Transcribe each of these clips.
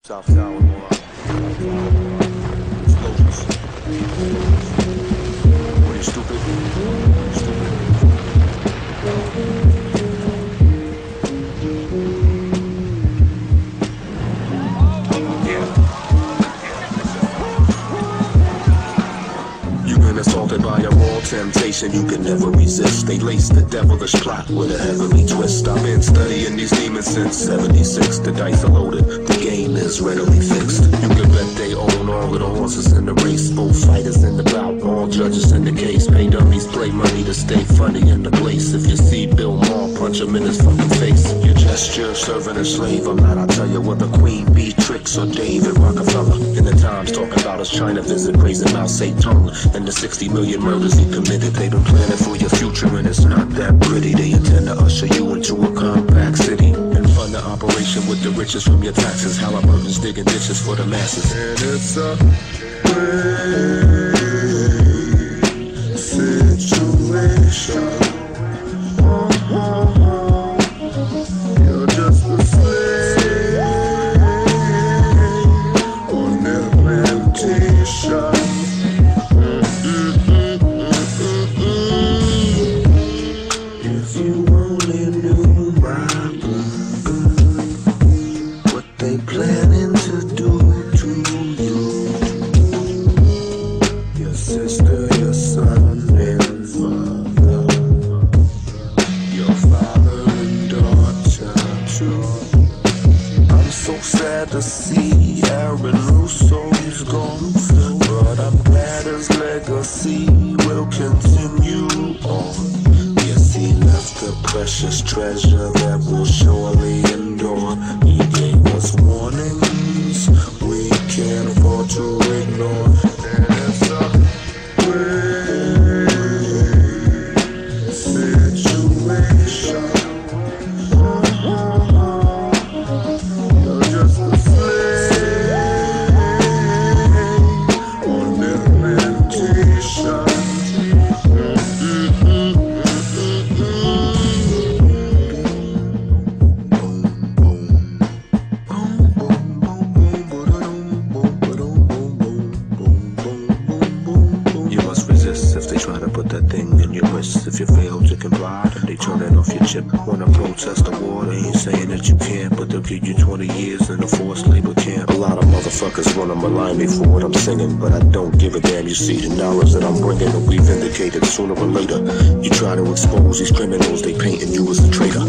South Tower, more explosions. What are you, stupid? You've been assaulted by a raw temptation you can never resist. They lace the devilish plot with a heavenly twist. I've been studying these demons since 76. The dice are loaded, the game is readily fixed. You can bet they own all of the horses in the race. Both fighters in the bout, all judges in the case. Pay dummies, play money to stay funny in the place. If you see Bill Maher, punch him in his fucking face. Your gesture serving a slave. I'm not, I'll tell you whether Queen Beatrix or David Rockefeller. In the Times talking about his China visit, praising Mao Zedong and the 60 million murders he committed. They've been planning for your future and it's not that pretty. They intend to usher you into a compact city and fund the operation with the riches from your taxes. Halliburton's digging ditches for the masses. And it's a great situation. You're just a slave on their plantation. If you only knew my blood, what they planning to do to you, your sister, your son and father, your father and daughter too. I'm so sad to see Aaron Russo's gone, but I'm glad his legacy will continue on. Yes, he left a precious treasure that will surely endure. He gave us warnings we can't afford to ignore. And it's a great situation. You're just a slave on their plantation. You must resist if they try to put that thing in your wrist. If you fail to comply, then they turn it off your chip. Wanna protest the war, they ain't saying that you can't, but they'll give you 20 years in a forced labor camp. A lot of motherfuckers wanna malign me for what I'm singing, but I don't give a damn. You see, the knowledge that I'm bringing will be vindicated sooner or later. You try to expose these criminals, they painting you as a traitor.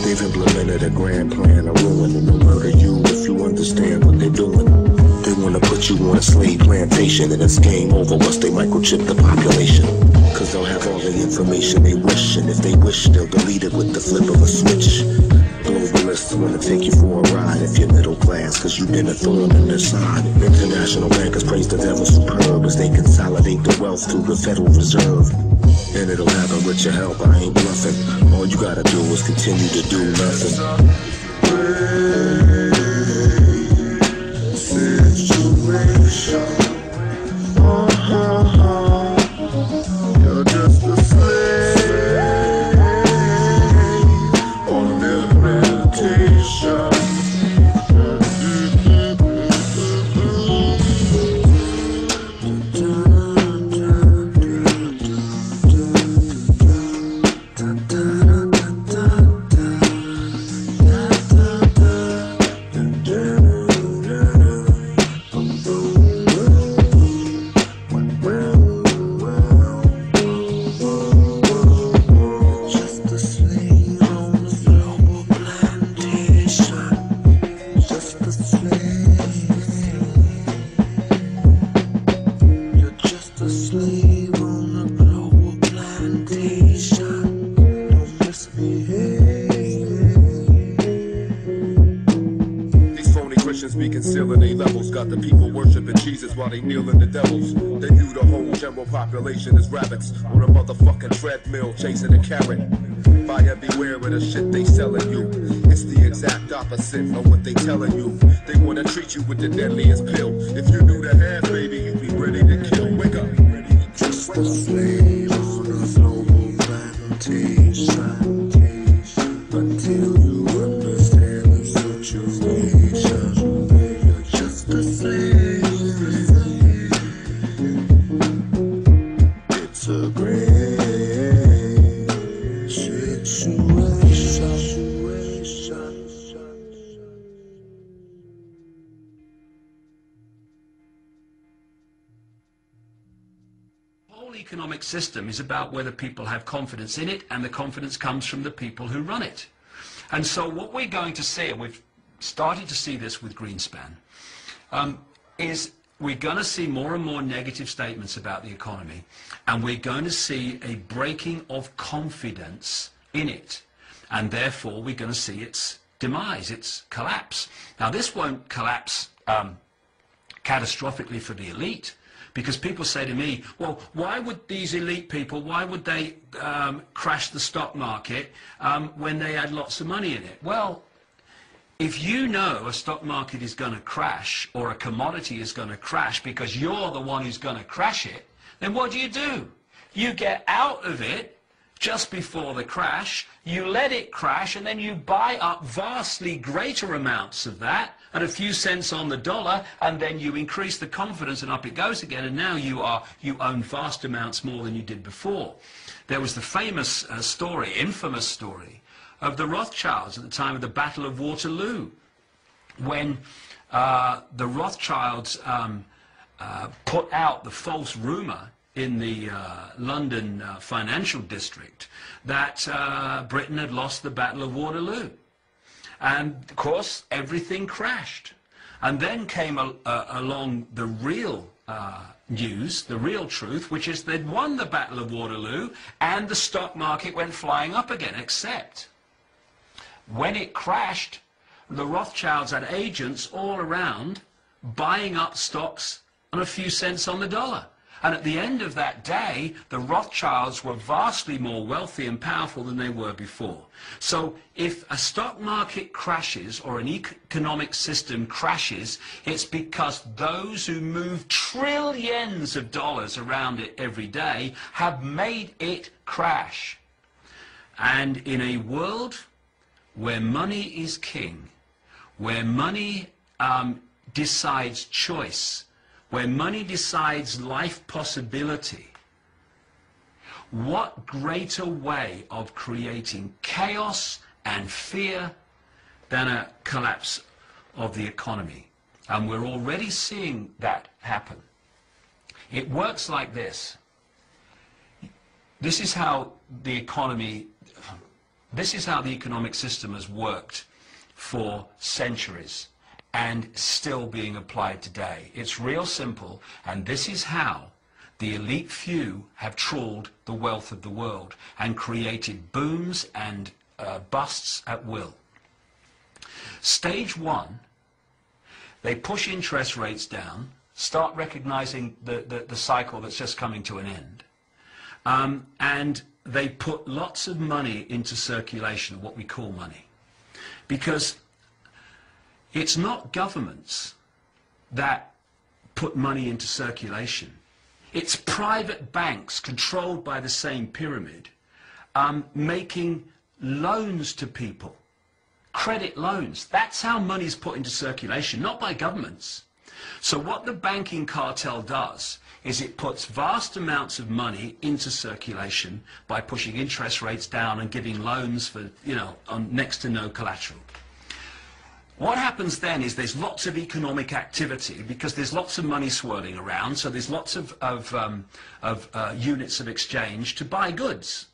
They've implemented a grand plan of ruin, and they'll murder you if you understand what they're doing. They wanna put you on a slave plantation, and it's game over once they microchip the population. Cause they'll have all the information they wish, and if they wish, they'll delete it with the flip of a switch. Globalists wanna take you for a ride if you're middle class, cause you've been a thorn in their side. International bankers praise the devil superb as they consolidate the wealth through the Federal Reserve. And it'll happen with your help, I ain't bluffing. All you gotta do is continue to do nothing. Situation. You're just a slave on their plantation. Be concealing A levels, got the people worshiping Jesus while they kneeling the devils. They view the whole general population as rabbits on a motherfucking treadmill chasing a carrot. Buyer beware of the shit they selling you. It's the exact opposite of what they telling you. They wanna treat you with the deadliest pill. If you knew the half, baby, you'd be ready to kill. Wake up. Just a slave on a global plantation. Until you understand the situation. whole economic system is about whether people have confidence in it, and the confidence comes from the people who run it. And so what we're going to see, and we've started to see this with Greenspan, is we're going to see more and more negative statements about the economy, and we're going to see a breaking of confidence in it, and therefore we're going to see its demise, its collapse. Now this won't collapse catastrophically for the elite, because people say to me, well, why would these elite people, why would they crash the stock market when they had lots of money in it? Well, if you know a stock market is going to crash, or a commodity is going to crash because you're the one who's going to crash it, then what do? You get out of it just before the crash, you let it crash, and then you buy up vastly greater amounts of that at a few cents on the dollar, and then you increase the confidence, and up it goes again, and now you own vast amounts more than you did before. There was the famous infamous story, of the Rothschilds at the time of the Battle of Waterloo, when the Rothschilds put out the false rumor in the London financial district that Britain had lost the Battle of Waterloo. And of course everything crashed. And then came along the real news, the real truth, which is they'd won the Battle of Waterloo and the stock market went flying up again, except when it crashed, the Rothschilds had agents all around buying up stocks on a few cents on the dollar. And at the end of that day, the Rothschilds were vastly more wealthy and powerful than they were before. So if a stock market crashes or an economic system crashes, it's because those who move trillions of dollars around it every day have made it crash. And in a world where money is king, where money decides choice, where money decides life possibility, what greater way of creating chaos and fear than a collapse of the economy? And we're already seeing that happen. It works like this. This is how the economic system has worked for centuries and still being applied today. It's real simple, and this is how the elite few have trawled the wealth of the world and created booms and busts at will. Stage one, they push interest rates down, start recognizing the cycle that's just coming to an end, and they put lots of money into circulation, what we call money, because it's not governments that put money into circulation. It's private banks controlled by the same pyramid, making loans to people, credit loans. That's how money's put into circulation, not by governments. So what the banking cartel does is it puts vast amounts of money into circulation by pushing interest rates down and giving loans for, on next to no collateral. What happens then is there's lots of economic activity because there's lots of money swirling around, so there's lots of units of exchange to buy goods.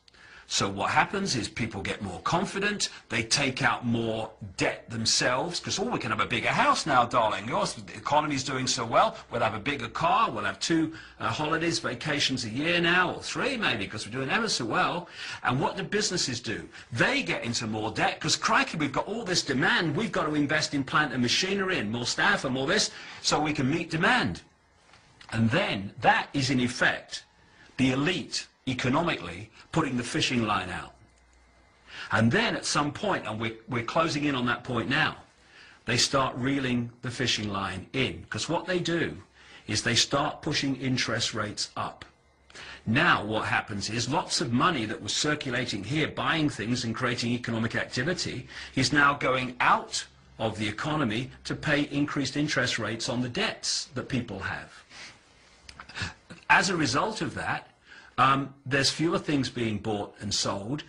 So what happens is people get more confident, they take out more debt themselves, because, we can have a bigger house now, darling. The economy's doing so well, we'll have a bigger car, we'll have 2 holidays, vacations a year now, or 3 maybe, because we're doing ever so well. And what do businesses do? They get into more debt, because crikey, we've got all this demand, we've got to invest in plant and machinery and more staff and more this, so we can meet demand. And then that is in effect the elite economically putting the fishing line out. And then at some point, and we're closing in on that point now, they start reeling the fishing line in, because what they do is they start pushing interest rates up. Now what happens is lots of money that was circulating here, buying things and creating economic activity, is now going out of the economy to pay increased interest rates on the debts that people have. As a result of that, there's fewer things being bought and sold.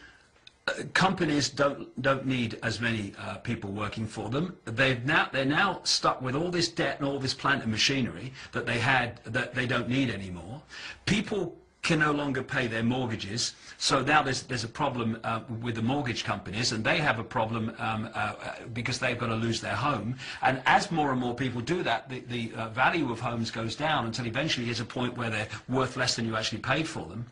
Companies don't need as many people working for them. They're now stuck with all this debt and all this plant and machinery that they had that they don't need anymore. People can no longer pay their mortgages. So now there's a problem with the mortgage companies, and they have a problem because they've got to lose their home. And as more and more people do that, the value of homes goes down until eventually there's a point where they're worth less than you actually paid for them.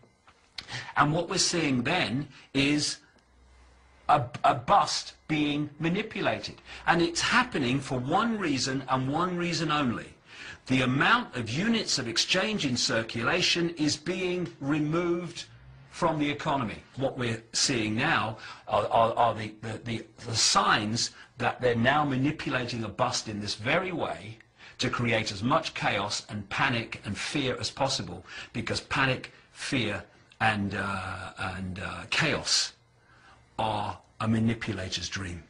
And what we're seeing then is a bust being manipulated. And it's happening for one reason and one reason only. The amount of units of exchange in circulation is being removed from the economy. What we're seeing now are the signs that they're now manipulating a bust in this very way to create as much chaos and panic and fear as possible, because panic, fear and chaos are a manipulator's dream.